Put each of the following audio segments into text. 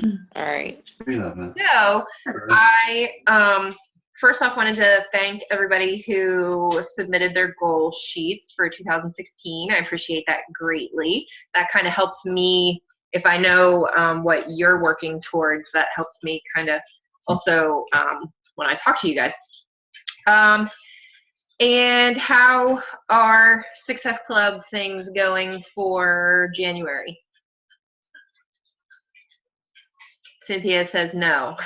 All right. So I first off wanted to thank everybody who submitted their goal sheets for 2016. I appreciate that greatly. That kind of helps me, if I know what you're working towards, that helps me kind of also when I talk to you guys. And how are Success Club things going for January? Cynthia says no.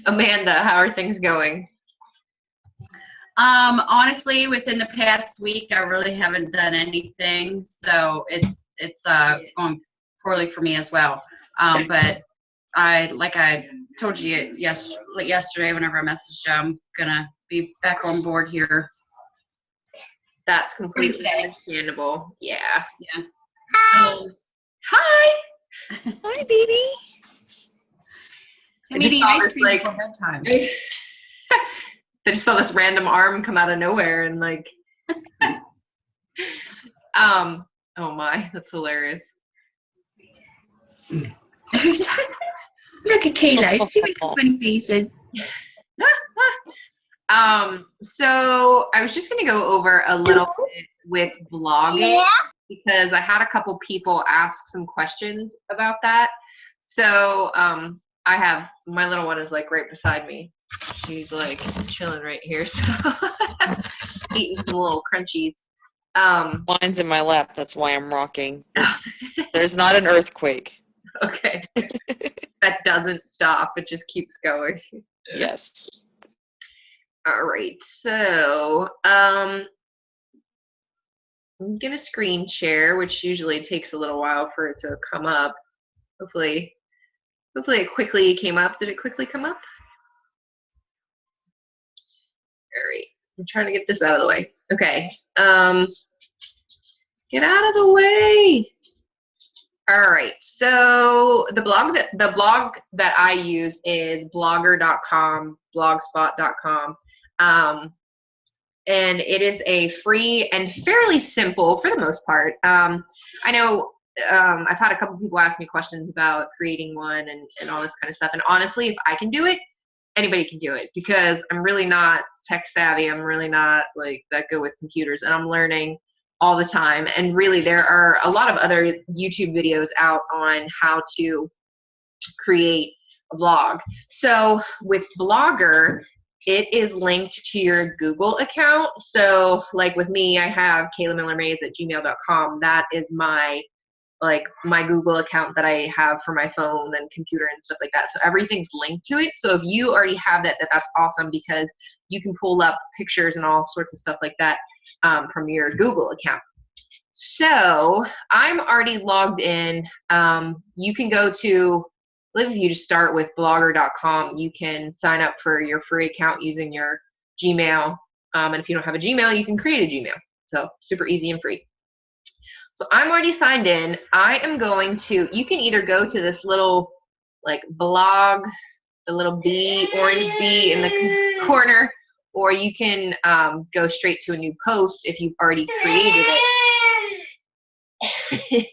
Amanda, how are things going? Honestly, within the past week, I really haven't done anything, so it's going poorly for me as well. But like I told you yesterday, whenever I messaged you, I'm gonna be back on board here. That's completely understandable. Yeah. Yeah. Hi. Hi, baby. I'm eating ice cream for bedtime. I just saw this random arm come out of nowhere and like, oh my, that's hilarious. Look at Kayla. She makes funny faces. So I was just going to go over a little bit with blogging because I had a couple people ask some questions about that. So I have, my little one is like right beside me. She's like chilling right here. So eating some little crunchies. Mine's in my lap. That's why I'm rocking. There's not an earthquake. Okay. That doesn't stop. It just keeps going. Yes. All right. So I'm going to screen share, which usually takes a little while for it to come up. Hopefully it quickly came up. Did it quickly come up? All right. I'm trying to get this out of the way. Okay. Get out of the way. All right. So the blog that I use is blogger.com, blogspot.com. And it is a free and fairly simple, for the most part. I know I've had a couple people ask me questions about creating one and all this kind of stuff. And honestly, if I can do it, anybody can do it because I'm really not tech savvy. I'm really not like that good with computers, and I'm learning all the time. And really, there are a lot of other YouTube videos out on how to create a blog. So with Blogger, it is linked to your Google account. So like with me, I have KaylaMillerMays@gmail.com. That is my Google account that I have for my phone and computer and stuff like that. So everything's linked to it. So if you already have that, that's awesome because you can pull up pictures and all sorts of stuff like that from your Google account. So I'm already logged in. You can go to, if you just start with blogger.com, you can sign up for your free account using your Gmail. And if you don't have a Gmail, you can create a Gmail. So super easy and free. So I'm already signed in. I am going to, you can either go to this little like blog, the little bee, orange bee in the corner, or you can go straight to a new post if you've already created it.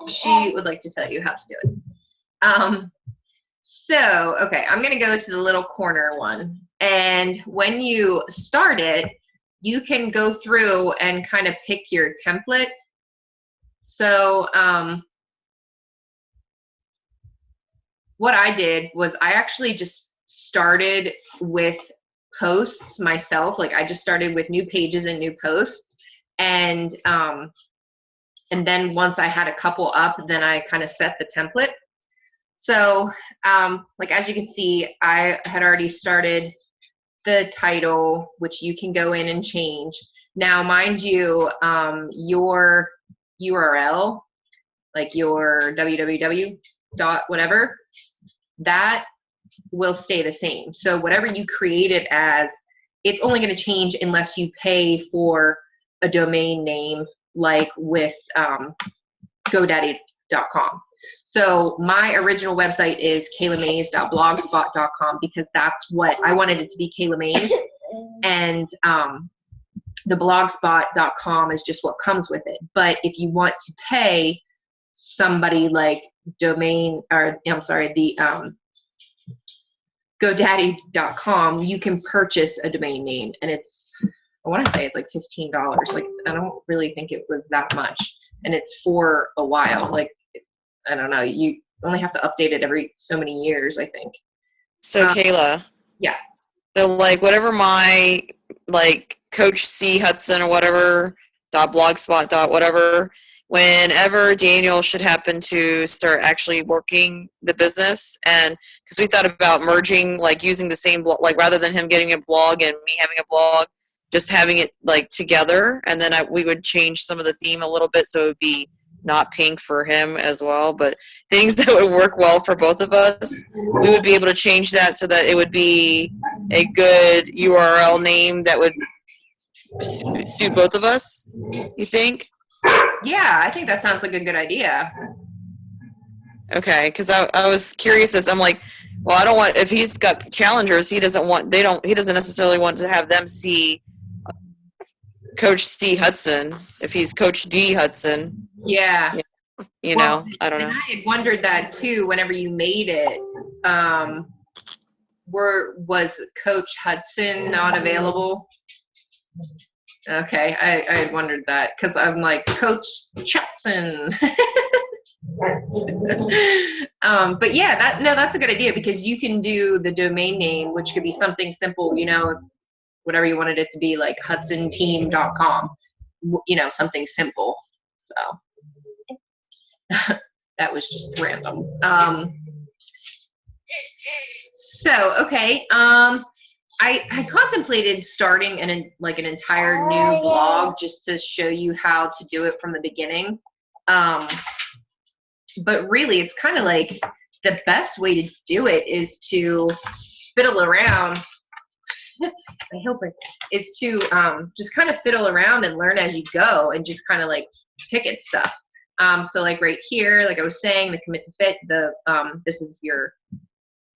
She would like to tell you how to do it. So, okay, I'm going to go to the little corner one. And when you start it, you can go through and kind of pick your template. So, what I did was I actually just started with posts myself. Like I just started with new pages and new posts. And then once I had a couple up, then I kind of set the template. So, like as you can see, I had already started the title, which you can go in and change. Now, mind you, your URL, like your www dot whatever, that will stay the same. So whatever you create it as, it's only going to change unless you pay for a domain name, like with GoDaddy.com. So my original website is kaylamays.blogspot.com because that's what I wanted it to be, Kayla Mays. and the blogspot.com is just what comes with it. But if you want to pay somebody like GoDaddy.com, you can purchase a domain name, and I want to say it's like $15. Like, I don't really think it was that much, and it's for a while. Like, I don't know, you only have to update it every so many years, I think. So Kayla. Yeah. So like whatever my like Coach C Hudson or whatever .blogspot whatever, whenever Daniel should happen to start actually working the business, and because we thought about merging, like using the same blog, like rather than him getting a blog and me having a blog, just having it like together, and then we would change some of the theme a little bit so it would be not pink for him as well, but things that would work well for both of us. We would be able to change that so that it would be a good URL name that would suit both of us, you think? Yeah, I think that sounds like a good idea. Okay, because I was curious as I'm like, well, I don't want, if he's got challengers, he doesn't necessarily want to have them see Coach C Hudson if he's Coach D Hudson. Yeah. You know, I don't know. And I had wondered that too whenever you made it. Was Coach Hudson not available? Okay, I had wondered that because I'm like, Coach Hudson. But yeah, that's a good idea because you can do the domain name, which could be something simple, you know, whatever you wanted it to be, like hudsonteam.com, you know, something simple. So that was just random. Okay. I contemplated starting an entire new blog just to show you how to do it from the beginning. But really, it's kind of like the best way to do it is to fiddle around. My helper is to just kind of fiddle around and learn as you go and just kind of like pick at stuff. So like right here, like I was saying, the commit to fit, this is your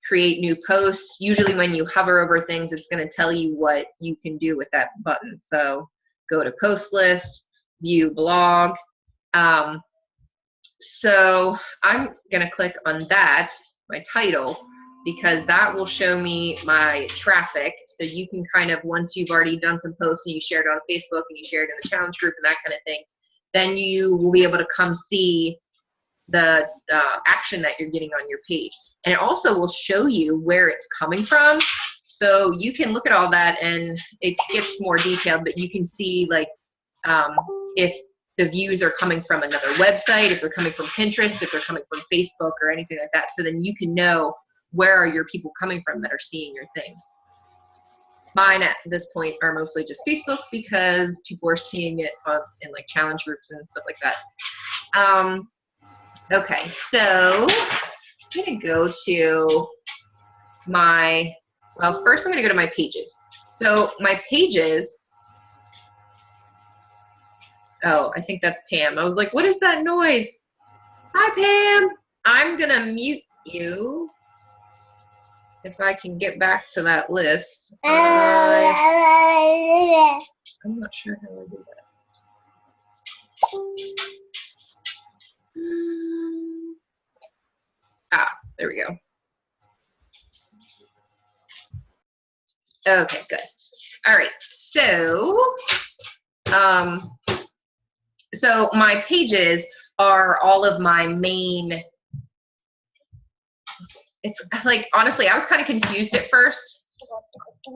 create new posts. Usually when you hover over things, it's going to tell you what you can do with that button. So go to post list, view blog. So I'm going to click on that, my title, because that will show me my traffic. So you can kind of, once you've already done some posts and you share it on Facebook and you share it in the challenge group and that kind of thing, then you will be able to come see the action that you're getting on your page. And it also will show you where it's coming from. So you can look at all that and it gets more detailed, but you can see like if the views are coming from another website, if they're coming from Pinterest, if they're coming from Facebook or anything like that. So then you can know where are your people coming from that are seeing your things. Mine at this point are mostly just Facebook because people are seeing it in like challenge groups and stuff like that. Okay, so I'm going to go to first I'm going to go to my pages. So my pages, oh, I think that's Pam. I was like, what is that noise? Hi, Pam. I'm going to mute you if I can get back to that list. I'm not sure how I do that. There we go. Okay, good. All right, so my pages are all of my main. It's like, honestly, I was kind of confused at first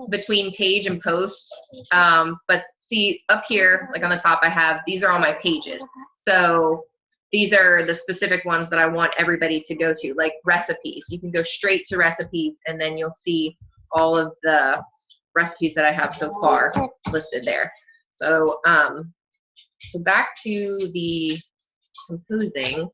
between page and post. But see up here, like on the top, I have, these are all my pages. So these are the specific ones that I want everybody to go to, like recipes. You can go straight to recipes and then you'll see all of the recipes that I have so far listed there. So, so back to the composing.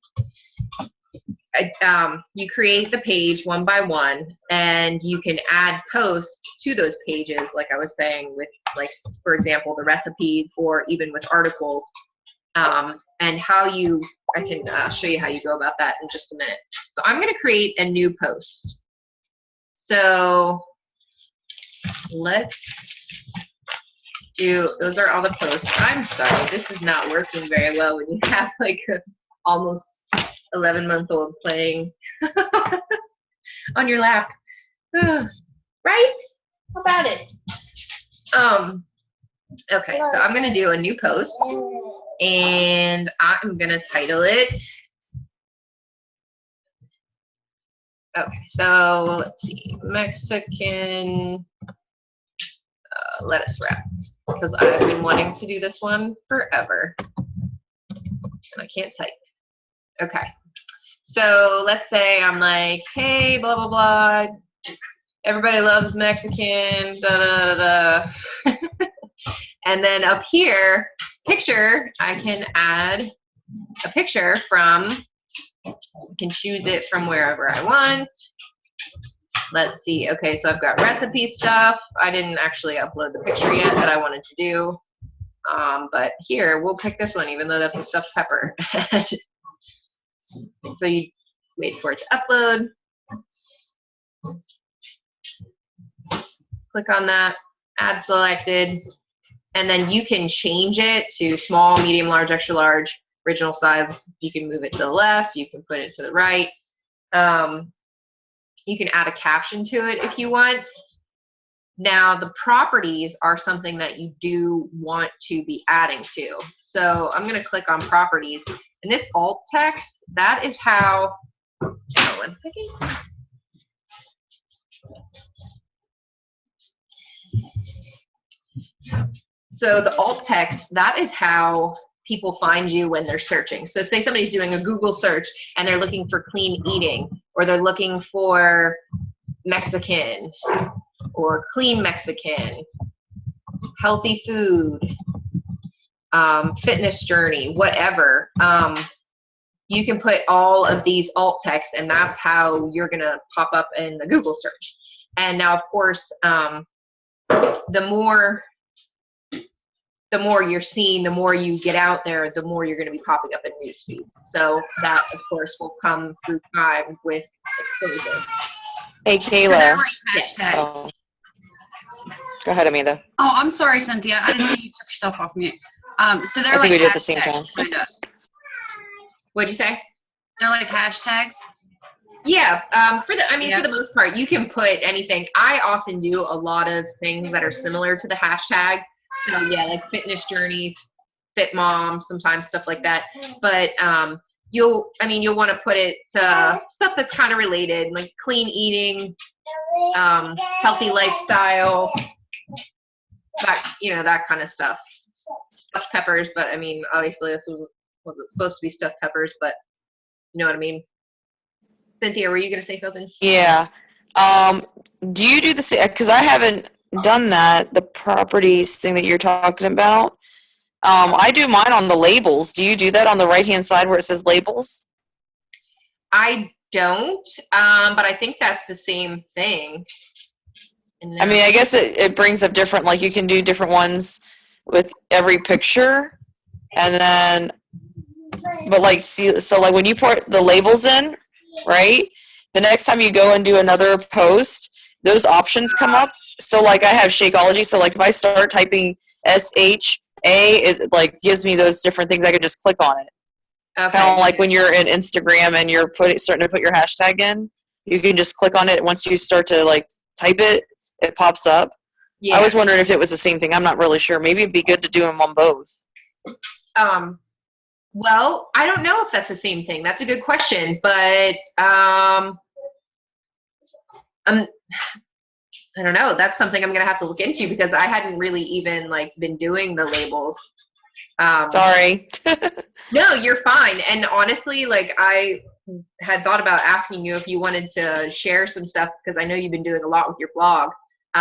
You create the page one by one and you can add posts to those pages, like I was saying, with, like, for example, the recipes or even with articles. And I can show you how you go about that in just a minute. So I'm going to create a new post. So let's those are all the posts. I'm sorry, this is not working very well when you have like a almost 11-month-old playing on your lap. Right? How about it? Okay, so I'm gonna do a new post and I'm gonna title it. Okay, so let's see, Mexican lettuce wrap, because I've been wanting to do this one forever and I can't type. Okay, so let's say I'm like, hey, blah, blah, blah, everybody loves Mexican, da, da, da, da. And then up here, picture, I can add a picture from, I can choose it from wherever I want. Let's see. Okay, so I've got recipe stuff. I didn't actually upload the picture yet that I wanted to do. But here, we'll pick this one, even though that's a stuffed pepper. So you wait for it to upload. Click on that, add selected, and then you can change it to small, medium, large, extra large, original size. You can move it to the left, you can put it to the right. You can add a caption to it if you want. Now, the properties are something that you do want to be adding to. So I'm going to click on properties. And this alt text, that is how, oh, 1 second. So the alt text, that is how people find you when they're searching. So say somebody's doing a Google search and they're looking for clean eating, or they're looking for Mexican, or clean Mexican, healthy food, fitness journey, whatever. You can put all of these alt text, and that's how you're gonna pop up in the Google search. And now, of course, the more you're seen, the more you get out there, the more you're going to be popping up in news feeds. So that, of course, will come through time with exposure. Hey, So they're Kayla. like hashtags. Oh. Go ahead, Amanda. Oh, I'm sorry, Cynthia. I didn't see you took yourself off mute. So they're I like think we did at the same hashtags, time. kind of. What'd you say? They're like hashtags. Yeah, for Yeah. the most part, you can put anything. I often do a lot of things that are similar to the hashtag. So yeah, like fitness journey, fit mom, sometimes stuff like that. But you'll want to put it to stuff that's kind of related, like clean eating, healthy lifestyle, that kind of stuff. Stuffed peppers, but I mean, obviously this wasn't supposed to be stuffed peppers, but you know what I mean. Cynthia, were you going to say something? Yeah. Do you do the same? Because I haven't done that, the properties thing that you're talking about. I do mine on the labels. Do you do that on the right-hand side where it says labels? I don't, but I think that's the same thing. And I mean, I guess it brings up different, like you can do different ones with every picture. And then, but like, see, so like when you put the labels in, right? The next time you go and do another post, those options come up. So like I have Shakeology. So like if I start typing SHA, it like gives me those different things. I can just click on it. okay. Kind of like when you're in Instagram and you're starting to put your hashtag in, you can just click on it. Once you start to like type it, it pops up. Yeah. I was wondering if it was the same thing. I'm not really sure. Maybe it'd be good to do them on both. Well, I don't know if that's the same thing. That's a good question, but I don't know. That's something I'm gonna have to look into because I hadn't really even like been doing the labels. Sorry. No, you're fine. And honestly, like I had thought about asking you if you wanted to share some stuff because I know you've been doing a lot with your blog.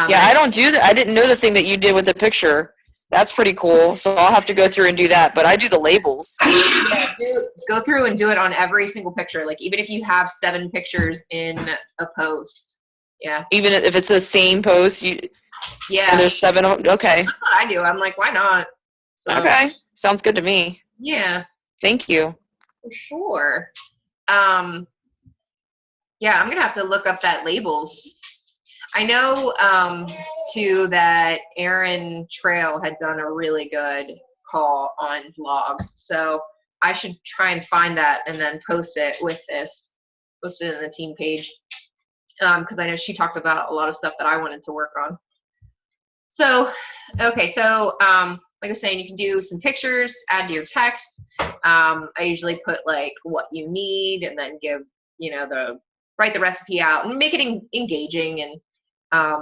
Yeah, I don't do that. I didn't know the thing that you did with the picture. That's pretty cool. So I'll have to go through and do that. But I do the labels. Yeah, go through and do it on every single picture. Like even if you have 7 pictures in a post. Yeah. Even if it's the same post, Yeah. and there's 7 of them. Okay. That's what I do. I'm like, why not? So, Okay. Sounds good to me. Yeah, Thank you. for sure. Yeah, I'm gonna have to look up that labels. I know too that Aaron Trail had done a really good call on vlogs, so I should try and find that and then post it with this, post it in the team page, because I know she talked about a lot of stuff that I wanted to work on. So, okay, so like I was saying, you can do some pictures, add to your text. I usually put like what you need and then give, you know, write the recipe out and make it engaging and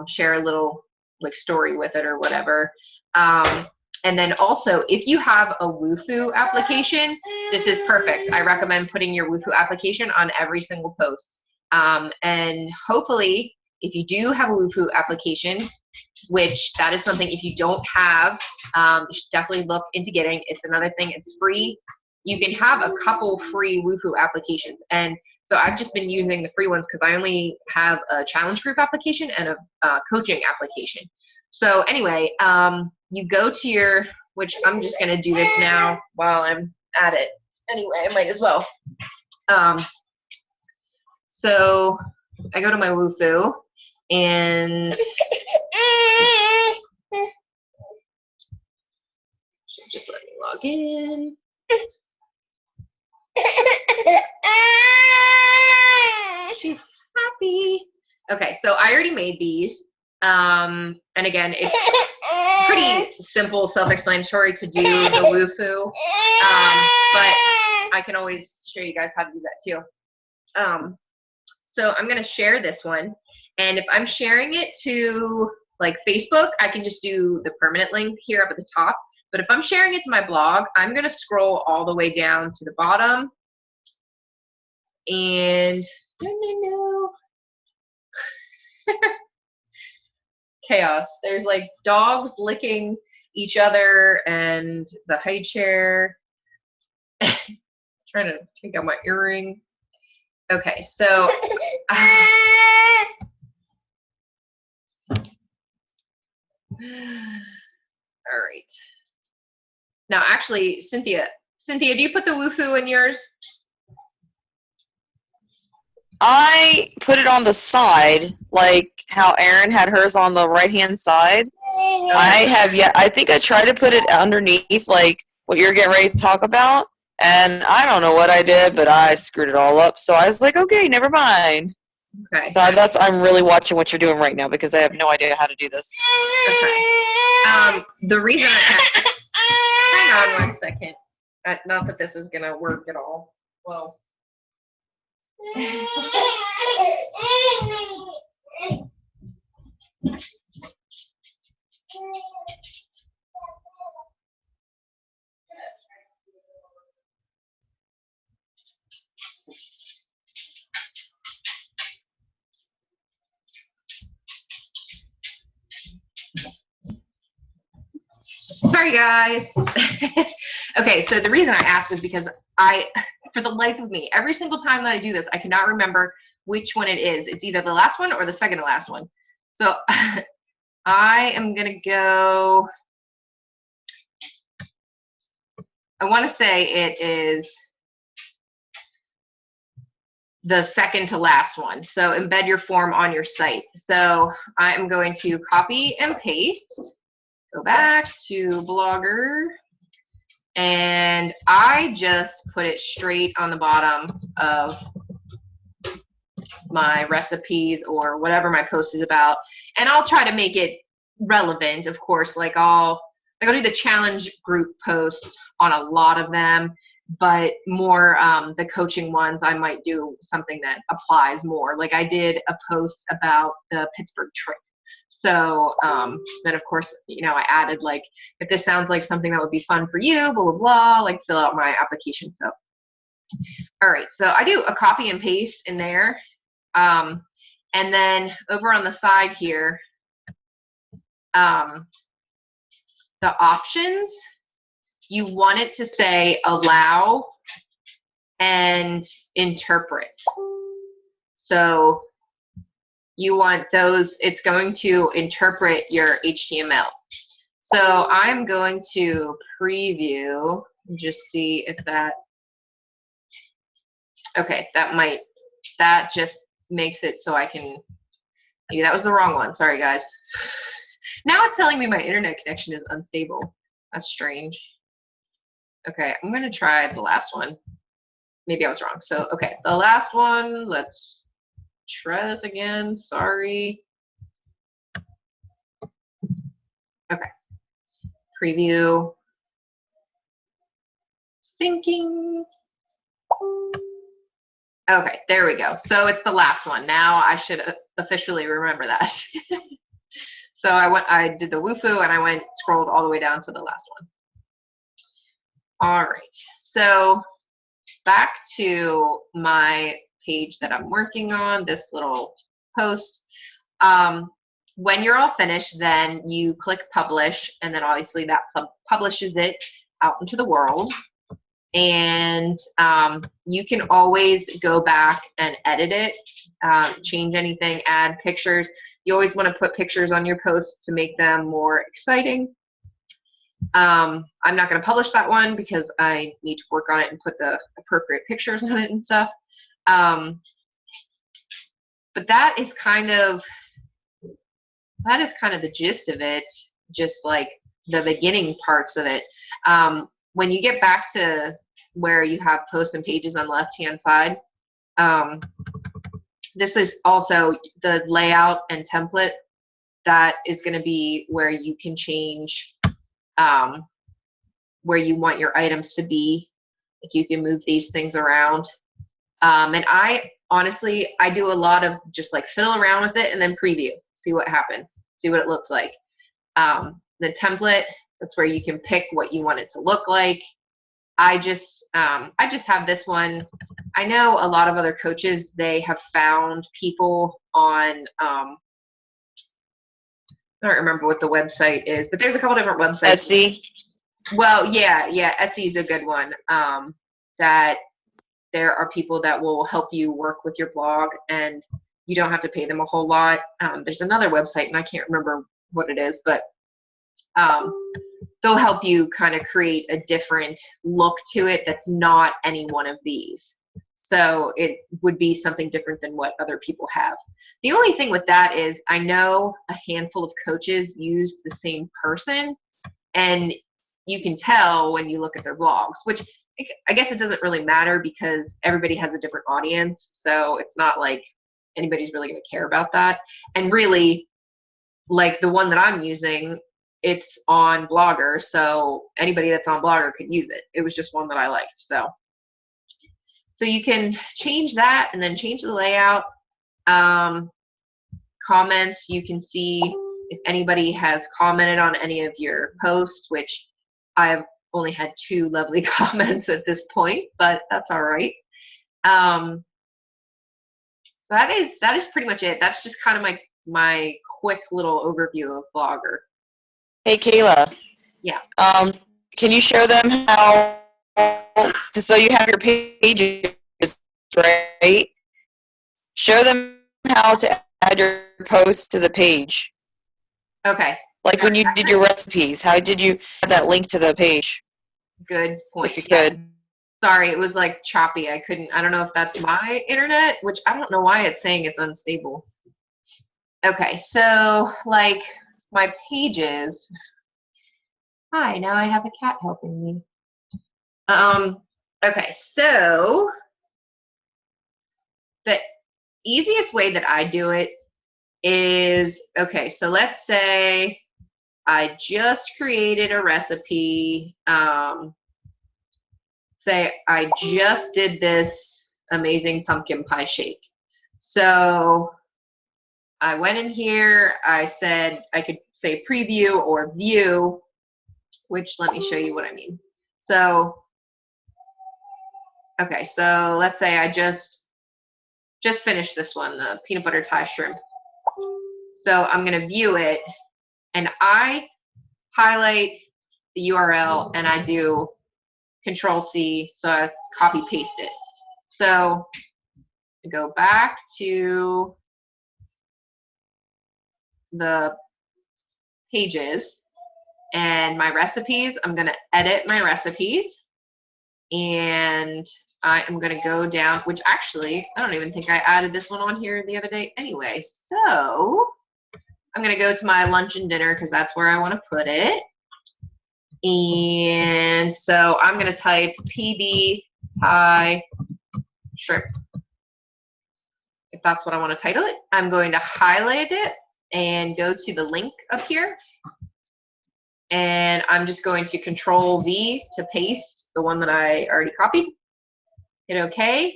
share a little like story with it or whatever. And then also, if you have a Wufoo application, this is perfect. I recommend putting your Wufoo application on every single post. And hopefully, if you do have a Wufoo application, which that is something if you don't have, you should definitely look into getting. It's another thing, it's free. You can have a couple free Wufoo applications. And so I've just been using the free ones because I only have a challenge group application and a coaching application. So anyway, you go to your, which I'm just gonna do this now while I'm at it. Anyway, I might as well. So I go to my Wufoo and just let me log in. She's happy. Okay, so I already made these. And again, it's pretty simple, self-explanatory to do the Wufoo. But I can always show you guys how to do that too. So I'm gonna share this one. And if I'm sharing it to like Facebook, I can just do the permanent link here up at the top. But if I'm sharing it to my blog, I'm gonna scroll all the way down to the bottom. And no. Chaos. There's like dogs licking each other and the high chair. Trying to take out my earring. Okay, so all right. Now, actually, Cynthia, do you put the Wufoo in yours? I put it on the side, like how Erin had hers on the right-hand side. I have yet. I think I tried to put it underneath, like what you're getting ready to talk about, and I don't know what I did, but I screwed it all up. So I was like, okay, never mind. Okay. So I'm really watching what you're doing right now because I have no idea how to do this. Okay. The reason hang on one second. Not that this is gonna work at all. Well. Sorry, guys. Okay, so the reason I asked was because for the life of me, every single time that I do this, I cannot remember which one it is. It's either the last one or the second to last one. So I am going to go, I want to say it is the second to last one. So embed your form on your site. So I am going to copy and paste, go back to Blogger, and I just put it straight on the bottom of my recipes or whatever my post is about. And I'll try to make it relevant, of course. Like I'll do the challenge group posts on a lot of them, but more the coaching ones, I might do something that applies more. Like I did a post about the Pittsburgh trip. So then of course, you know, I added like, if this sounds like something that would be fun for you, blah, blah, blah, like fill out my application. So, all right, so I do a copy and paste in there. And then over on the side here, the options, you want it to say allow and interpret. So you want those, it's going to interpret your HTML. So I'm going to preview, just see if that, okay, that just makes it so I can Maybe that was the wrong one. Sorry, guys. Now it's telling me my internet connection is unstable. That's strange. Okay, I'm going to try the last one. Maybe I was wrong. So, okay, the last one, let's try this again. Sorry. Okay. Preview. Thinking. Okay, there we go. So it's the last one. Now I should officially remember that. So I did the Wufoo and I scrolled all the way down to the last one. All right, so back to my page that I'm working on, this little post. When you're all finished, then you click publish, and then obviously that publishes it out into the world. And you can always go back and edit it, change anything, add pictures. You always want to put pictures on your posts to make them more exciting. I'm not going to publish that one because I need to work on it and put the appropriate pictures on it and stuff. But that is kind of the gist of it, just like the beginning parts of it. When you get back to where you have posts and pages on the left-hand side, this is also the layout and template. That is going to be where you can change where you want your items to be. Like you can move these things around. And I do a lot of just like fiddle around with it and then preview, see what happens, see what it looks like. The template, that's where you can pick what you want it to look like. I just have this one. I know a lot of other coaches, they have found people on, I don't remember what the website is, but there's a couple different websites. Etsy. Well, yeah, Etsy is a good one. That there are people that will help you work with your blog, and you don't have to pay them a whole lot. There's another website, and I can't remember what it is, but they'll help you kind of create a different look to it that's not any one of these. So it would be something different than what other people have. The only thing with that is I know a handful of coaches use the same person, and you can tell when you look at their blogs, which I guess it doesn't really matter because everybody has a different audience. So it's not like anybody's really going to care about that. And really, like the one that I'm using, it's on Blogger, so anybody that's on Blogger could use it. It was just one that I liked. So you can change that and then change the layout. Comments, you can see if anybody has commented on any of your posts, which I've only had 2 lovely comments at this point, but that's all right. So that is pretty much it. That's just kind of my quick little overview of Blogger. Hey, Kayla. Yeah. Can you show them how? So you have your pages, right? Show them how to add your post to the page. Okay. Like when you did your recipes, how did you add that link to the page? Good point. If you could. Sorry, it was like choppy. I don't know if that's my internet, which I don't know why it's saying it's unstable. Okay, so like my pages. Hi, now I have a cat helping me. Okay, so the easiest way that I do it is, okay, so let's say I just created a recipe. Say I just did this amazing pumpkin pie shake. So I went in here, I said I could say preview or view, which let me show you what I mean. So, okay, so let's say I just finished this one, the peanut butter Thai shrimp. So I'm gonna view it, and I highlight the URL and I do Control-C, so I copy paste it. So I go back to the pages and my recipes. I'm going to edit my recipes, and I am going to go down, which actually, I don't even think I added this one on here the other day anyway. So I'm going to go to my lunch and dinner because that's where I want to put it. And so I'm going to type PB Thai shrimp. If that's what I want to title it, I'm going to highlight it and go to the link up here. And I'm just going to Control V to paste the one that I already copied. Hit OK.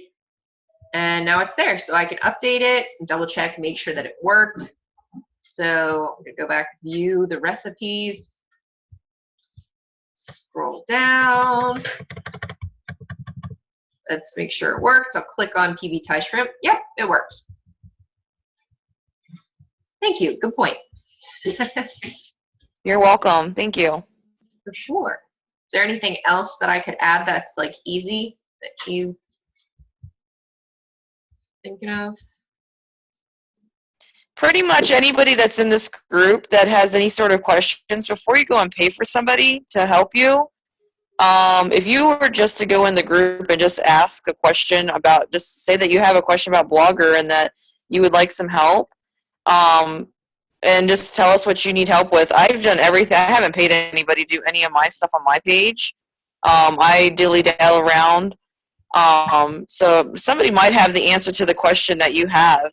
And now it's there. So I can update it, double check, make sure that it worked. So I'm going to go back, view the recipes, scroll down. Let's make sure it worked. I'll click on PB Thai shrimp. Yep, it worked. Thank you. Good point. You're welcome. Thank you. For sure. Is there anything else that I could add that's like easy that you thinking of? Pretty much anybody that's in this group that has any sort of questions, before you go and pay for somebody to help you, if you were just to go in the group and just ask a question about, just say that you have a question about Blogger and that you would like some help, and just tell us what you need help with. I've done everything. I haven't paid anybody to do any of my stuff on my page. I dilly-dally around. So somebody might have the answer to the question that you have.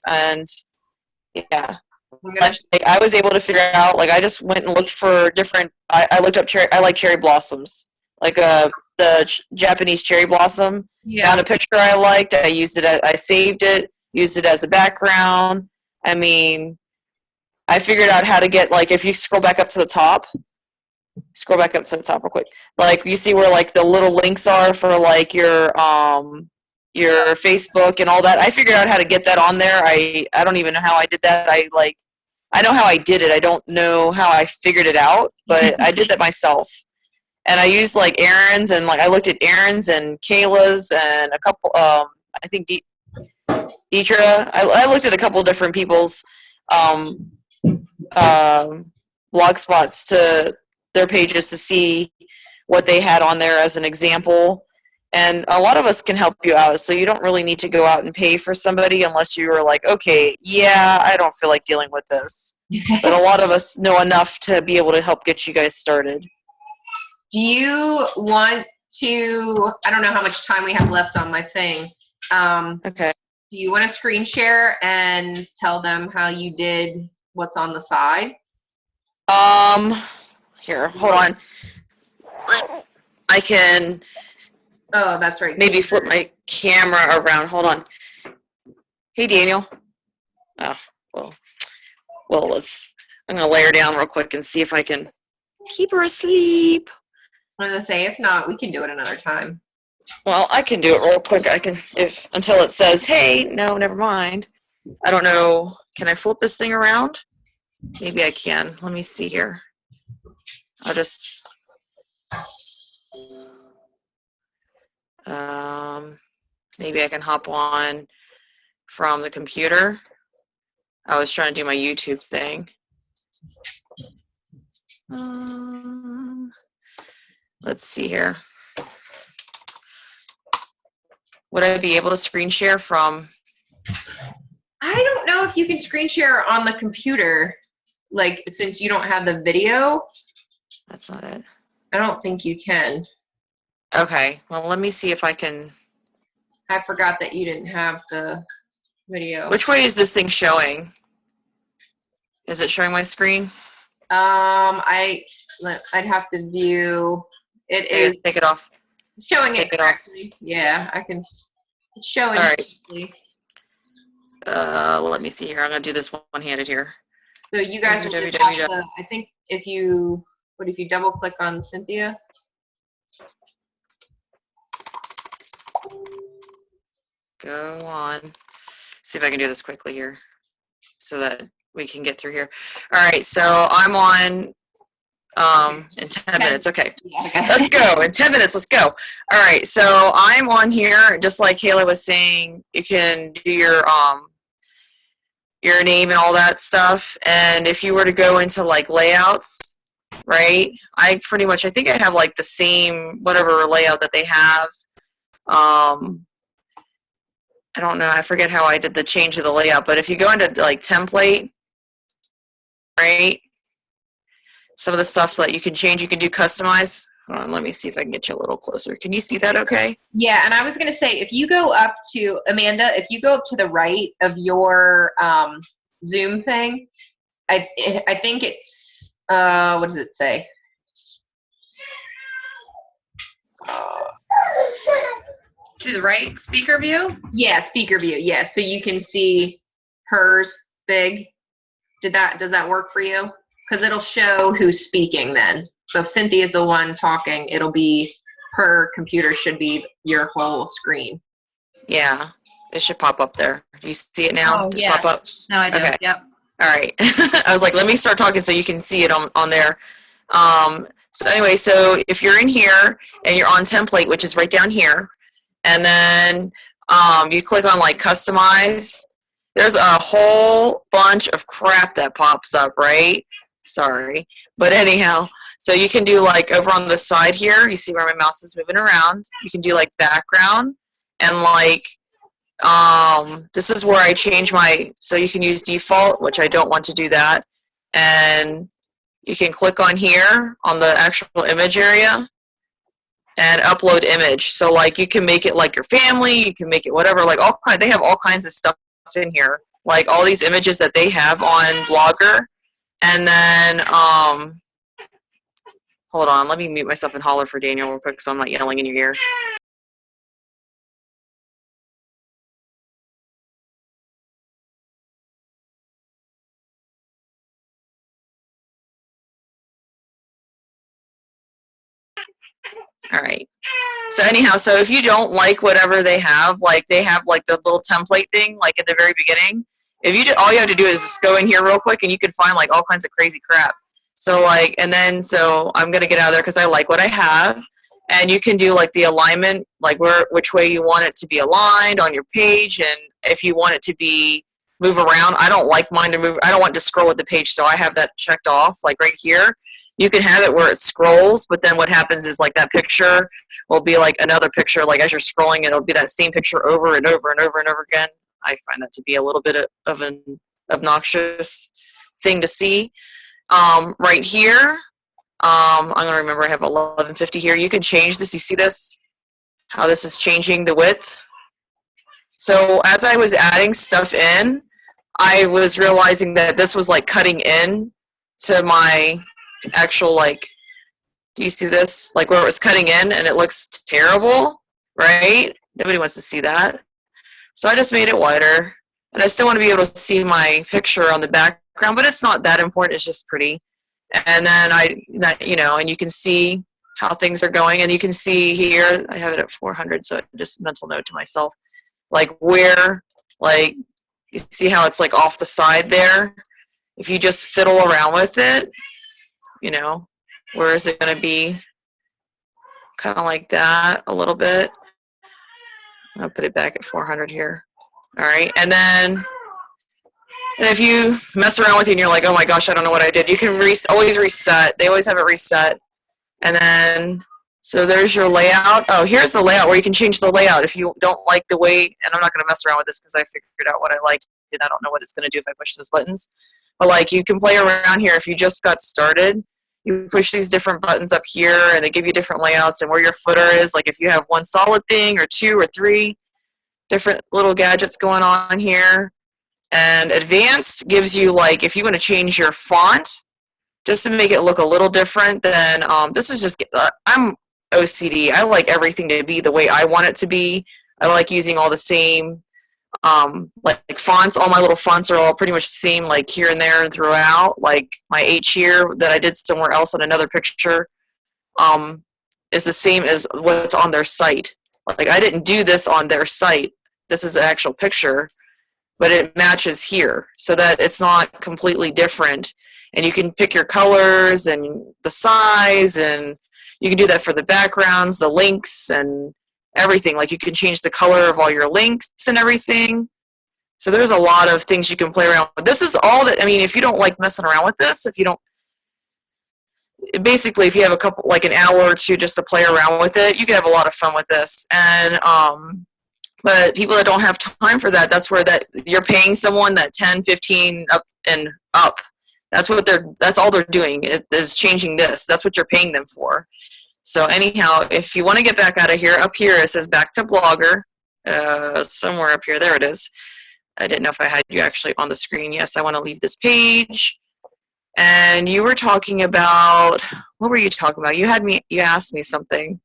And, yeah. Like, I was able to figure out, like, I just went and looked for different, I looked up I like cherry blossoms. Like, the Japanese cherry blossom. Yeah. Found a picture I liked. I used it, I saved it, used it as a background. I mean, I figured out how to get, like, if you scroll back up to the top, real quick. Like, you see where, like, the little links are for, like, your Facebook and all that. I figured out how to get that on there. I don't even know how I did that. I know how I did it. I don't know how I figured it out, but I did that myself. And I used, like, Aaron's, and, like, I looked at Aaron's and Kayla's and a couple, I think Deetra. I looked at a couple different people's blog spots to their pages to see what they had on there as an example. And a lot of us can help you out, so you don't really need to go out and pay for somebody unless you are like, okay, yeah, I don't feel like dealing with this. But a lot of us know enough to be able to help get you guys started. Do you want to, I don't know how much time we have left on my thing. Okay. Do you want to screen share and tell them how you did what's on the side? Here, hold on. I can Oh, that's right. maybe flip my camera around. Hold on. Hey, Daniel. Oh, well, I'm going to lay her down real quick and see if I can keep her asleep. I was going to say, if not, we can do it another time. Well, I can do it real quick. I can, until it says, hey, no, never mind. I don't know. Can I flip this thing around? Maybe I can. Let me see here. I'll just, maybe I can hop on from the computer. I was trying to do my YouTube thing. Let's see here. Would I be able to screen share from? I don't know if you can screen share on the computer, like, since you don't have the video. That's not it. I don't think you can. Okay, well, let me see if I can. I forgot that you didn't have the video. Which way is this thing showing? Is it showing my screen? I'd have to view. It is Take it off. showing Take it it off. correctly. Yeah, I can. It's showing. All right. correctly. Let me see here. I'm gonna do this one-handed here. So you guys will just have to, I think if you double click on Cynthia? Go on. See if I can do this quickly here so that we can get through here. All right, so I'm on in 10 minutes. Okay. Yeah, okay. Let's go. In 10 minutes, let's go. All right, so I'm on here, just like Kayla was saying, you can do your name and all that stuff. And if you were to go into like layouts, right, I think I have like the same whatever layout that they have I don't know, I forget how I did the change of the layout, but if you go into like template, right? Some of the stuff that you can change, you can do customize. Hold on, let me see if I can get you a little closer. Can you see that okay? Yeah, and I was going to say, if you go up to, Amanda, if you go up to the right of your Zoom thing, I think it's, what does it say? To the right, speaker view? Yeah, speaker view. Yeah, so you can see hers big. Does that work for you? Because it'll show who's speaking then. So if Cynthia's the one talking, it'll be her computer should be your whole screen. Yeah, it should pop up there. Do you see it now? Oh, Does it yes. pop up? No, I do. Okay. Yep. All right. I was like, let me start talking so you can see it on there. So anyway, so if you're in here and you're on template, which is right down here, and then you click on like customize, there's a whole bunch of crap that pops up, right? Sorry. But anyhow, so you can do like over on the side here, you see where my mouse is moving around. You can do like background and like, this is where I change my, so you can use default, which I don't want to do that. And you can click on here on the actual image area and upload image. So like you can make it like your family, you can make it whatever, like they have all kinds of stuff in here. Like all these images that they have on Blogger. And then, hold on, let me mute myself and holler for Daniel real quick so I'm not yelling in your ear. All right. So anyhow, so if you don't like whatever they have like the little template thing, like at the very beginning, if you do, all you have to do is just go in here real quick and you can find like all kinds of crazy crap. So like, and then, so I'm going to get out of there because I like what I have. And you can do like the alignment, like which way you want it to be aligned on your page. And if you want it to be move around, I don't like mine to move. I don't want to scroll with the page. So I have that checked off like right here. You can have it where it scrolls, but then what happens is like that picture will be like another picture. Like as you're scrolling, it'll be that same picture over and over and over and over again. I find that to be a little bit of an obnoxious thing to see. Right here, I'm going to remember I have 1150 here. You can change this. You see this? How this is changing the width? So as I was adding stuff in, I was realizing that this was like cutting in to my actual, like, do you see this? Like where it was cutting in and it looks terrible, right? Nobody wants to see that. So I just made it wider. And I still want to be able to see my picture on the background, but it's not that important. It's just pretty. And then and you can see how things are going. And you can see here, I have it at 400, so just mental note to myself, like where, like, you see how it's like off the side there? If you just fiddle around with it, where is it going to be? Kind of like that a little bit. I'll put it back at 400 here. All right, and then if you mess around with it and you're like, oh my gosh, I don't know what I did, you can always reset. They always have it reset. And then, so there's your layout. Oh, here's the layout where you can change the layout if you don't like the way, and I'm not going to mess around with this because I figured out what I like, and I don't know what it's going to do if I push those buttons. But like you can play around here if you just got started. You push these different buttons up here and they give you different layouts and where your footer is. Like if you have one solid thing or two or three different little gadgets going on here. And advanced gives you like, if you want to change your font just to make it look a little different, then this is just, I'm OCD. I like everything to be the way I want it to be. I like using all the same like fonts. All my little fonts are all pretty much the same, like here and there and throughout. Like my H here that I did somewhere else on another picture is the same as what's on their site. Like I didn't do this on their site. This is an actual picture, but it matches here so that it's not completely different. And you can pick your colors and the size, and you can do that for the backgrounds, the links, and everything. Like you can change the color of all your links and everything. So there's a lot of things you can play around with. This is all that, I mean, if you don't like messing around with this, if you don't, basically, if you have a couple, like an hour or two just to play around with it, you can have a lot of fun with this. And but people that don't have time for that, that's where that you're paying someone that 10, 15 up and up. That's all they're doing is changing this. That's what you're paying them for. So anyhow, if you want to get back out of here, up here it says back to Blogger. Somewhere up here, there it is. I didn't know if I had you actually on the screen. Yes, I want to leave this page. And you were talking about, what were you talking about? You asked me something,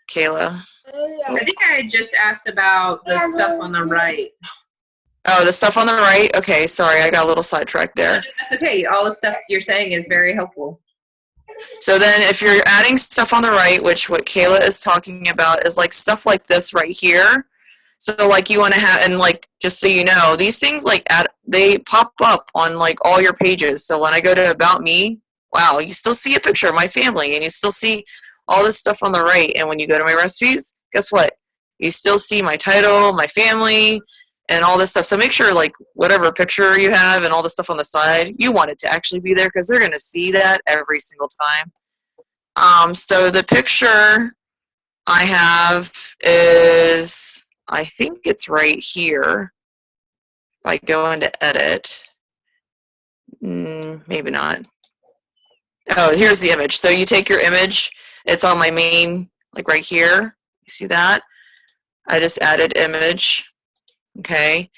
Kayla. I think I had just asked about the stuff on the right. Oh, the stuff on the right? Okay, sorry, I got a little sidetracked there. That's okay. All the stuff you're saying is very helpful. So then if you're adding stuff on the right, which what Kayla is talking about is like stuff like this right here. So like you want to have, and like, just so you know, these things like they pop up on like all your pages. So when I go to About Me, wow, you still see a picture of my family and you still see all this stuff on the right. And when you go to my recipes, guess what? You still see my title, my family, and all this stuff. So make sure like whatever picture you have and all the stuff on the side, you want it to actually be there because they're going to see that every single time. So the picture I have is, I think it's right here. If I go into edit, maybe not. Oh, here's the image. So you take your image, it's on my main, like right here. You see that? I just added image. Okay.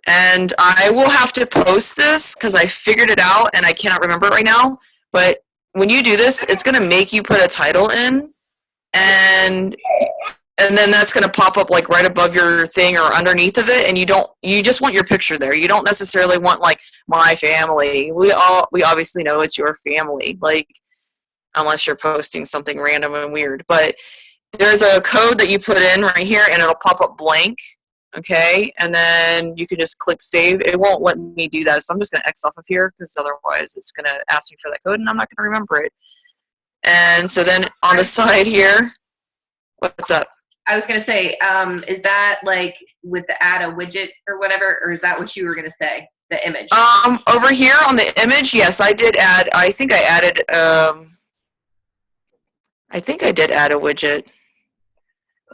And I will have to post this because I figured it out and I cannot remember it right now. But when you do this, it's going to make you put a title in, and then that's going to pop up like right above your thing or underneath of it. And you just want your picture there. You don't necessarily want like my family. We obviously know it's your family, like unless you're posting something random and weird. But there's a code that you put in right here and it'll pop up blank. Okay, and then you can just click save. It won't let me do that, so I'm just going to X off of here because otherwise it's going to ask me for that code and I'm not going to remember it. And so then on the side here, what's up? I was going to say, is that like with the add a widget or whatever, or is that what you were going to say, the image? Over here on the image, yes, I did add, I think I did add a widget.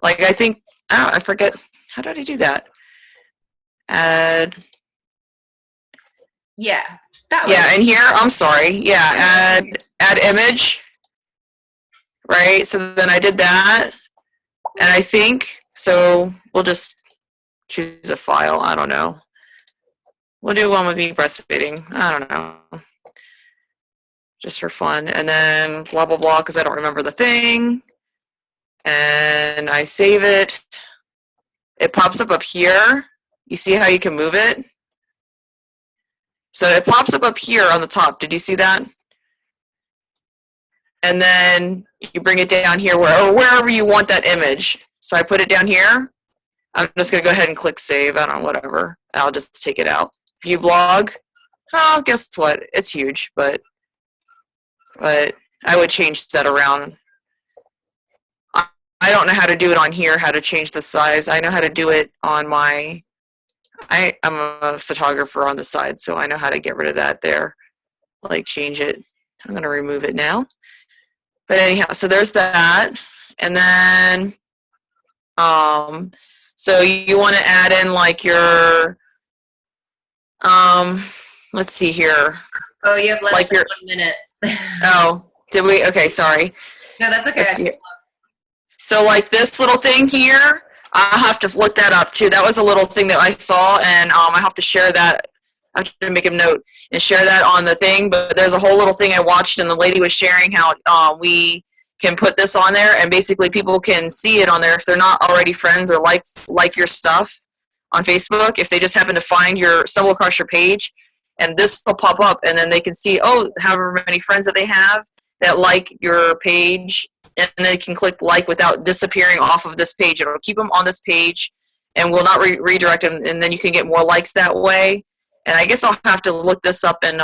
Like I forget. How did I do that? Add. Yeah, that way. Yeah, and here, I'm sorry. Yeah, add image. Right, so then I did that. And I think, so we'll just choose a file. I don't know. We'll do one with me breastfeeding. I don't know. Just for fun. And then blah, blah, blah, because I don't remember the thing. And I save it. It pops up here. You see how you can move it? So it pops up here on the top. Did you see that? And then you bring it down here wherever you want that image. So I put it down here. I'm just going to go ahead and click save. I don't know, whatever. I'll just take it out. View blog. Oh, guess what? It's huge, but I would change that around. I don't know how to do it on here, how to change the size. I know how to do it on my, I'm a photographer on the side, so I know how to get rid of that there. Like change it. I'm going to remove it now. But anyhow, so there's that. And then, so you want to add in like your, let's see here. Oh, you have less like than 1 minute. Oh, did we? Okay, sorry. No, that's okay. So like this little thing here, I'll have to look that up too. That was a little thing that I saw, and I have to share that. I have to make a note and share that on the thing. But there's a whole little thing I watched, and the lady was sharing how we can put this on there, and basically people can see it on there if they're not already friends or like your stuff on Facebook. If they just happen to stumble across your page, and this will pop up, and then they can see, oh, however many friends that they have that like your page, and they can click like without disappearing off of this page. It'll keep them on this page and will not redirect them, and then you can get more likes that way. And I guess I'll have to look this up and